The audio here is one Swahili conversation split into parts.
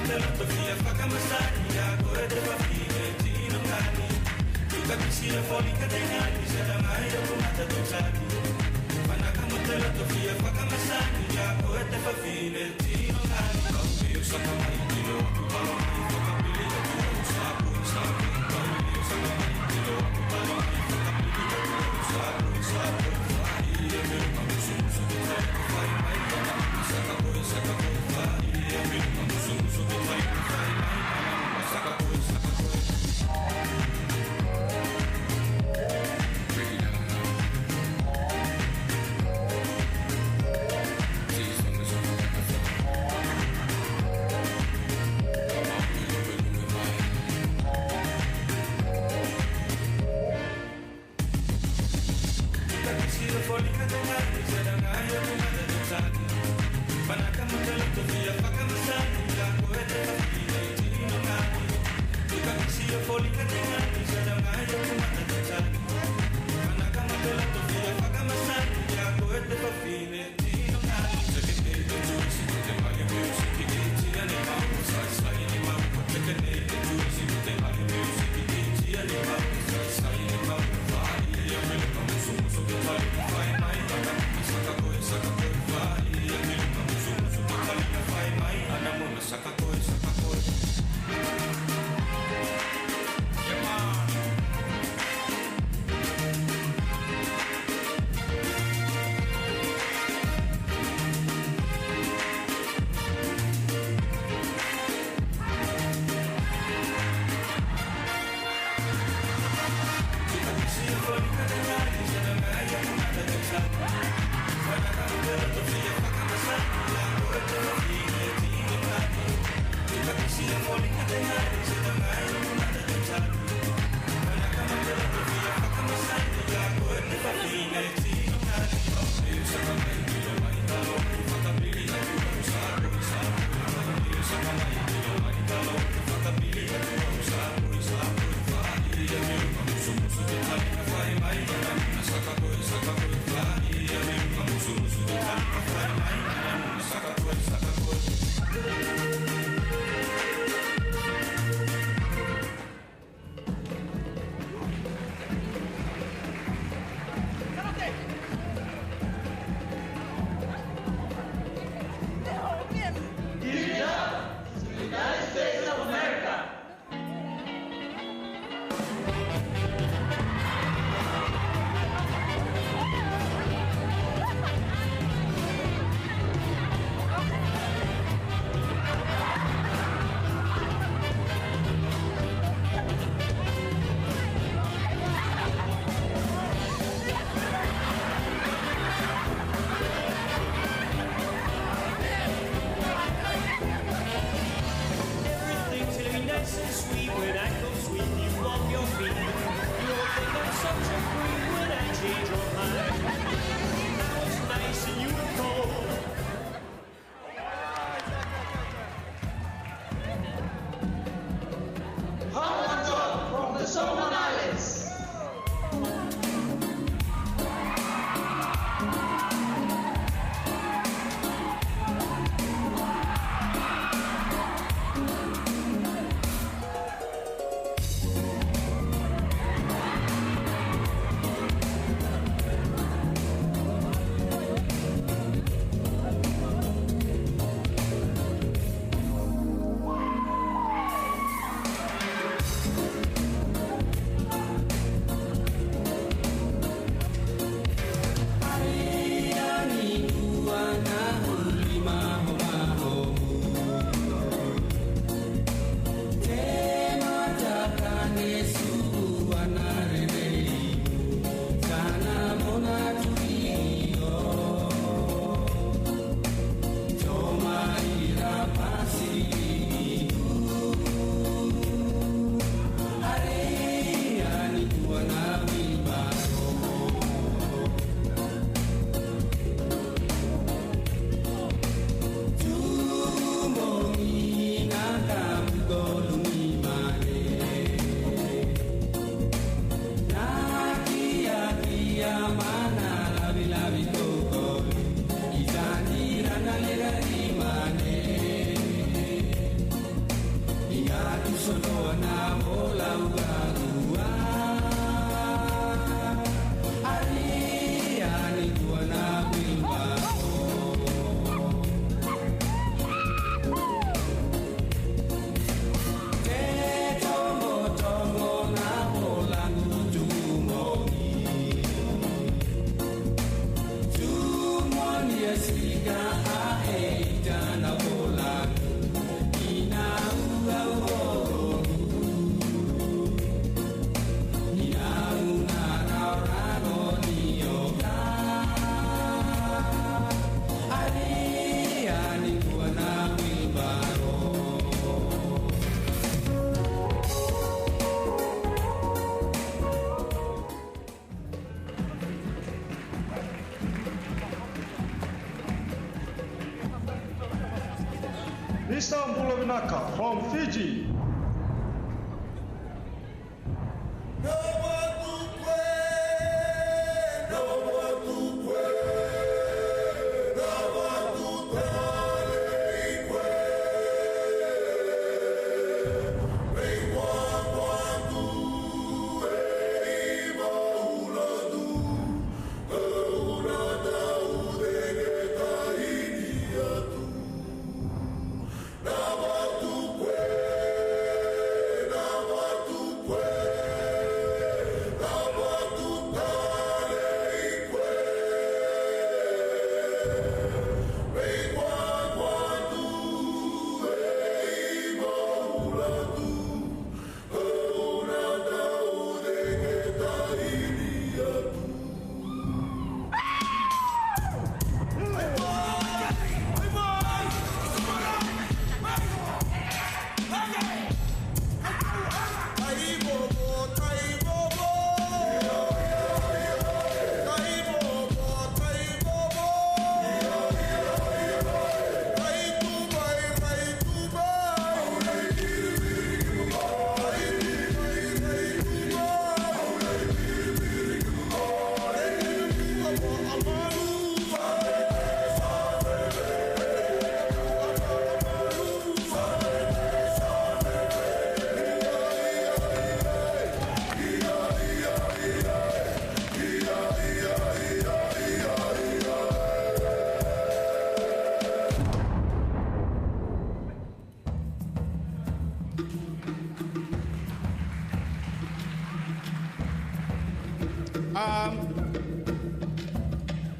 filosofia fakamassaggi yako etefa fine tino ngani tukabisia folika tengani sedamaya kumata tuksani panakama filosofia fakamassaggi yako etefa fine tino ngani kau sakama itilo kupalo mai fakapili ya usapu usapu kau sakama itilo kupalo mai fakapili ya usapu usapu iya meu mamusu fai mai sakapo sakapo iya meu mamusu fai mai sakapo sakapo folika tengani sedangaya kumata tuksani panakama filosofia fakamassaggi yako etefa fine tino ngani tukabisia folika tengani sedangaya kumata tuksani panakama filosofia fakamassaggi yako etefa fine tino ngani sekete tuisi temali music itia ni mau sai ni mau sekete tuisi temali music itia ni mau sai ni mau vai ya me musu musu vai mai sakapo vai ya me musu musu Mr. Mbulavinaka from Fiji.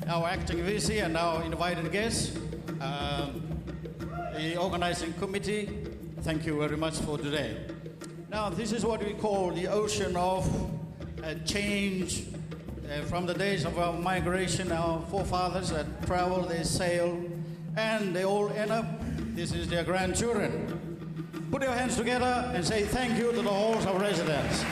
Our acting VC and our invited guests, the organizing committee, thank you very much for today. Now, this is what we call the ocean of change. From the days of our migration, our forefathers that traveled, they sailed, and they all end up, this is their grandchildren. Put your hands together and say thank you to the halls of residence.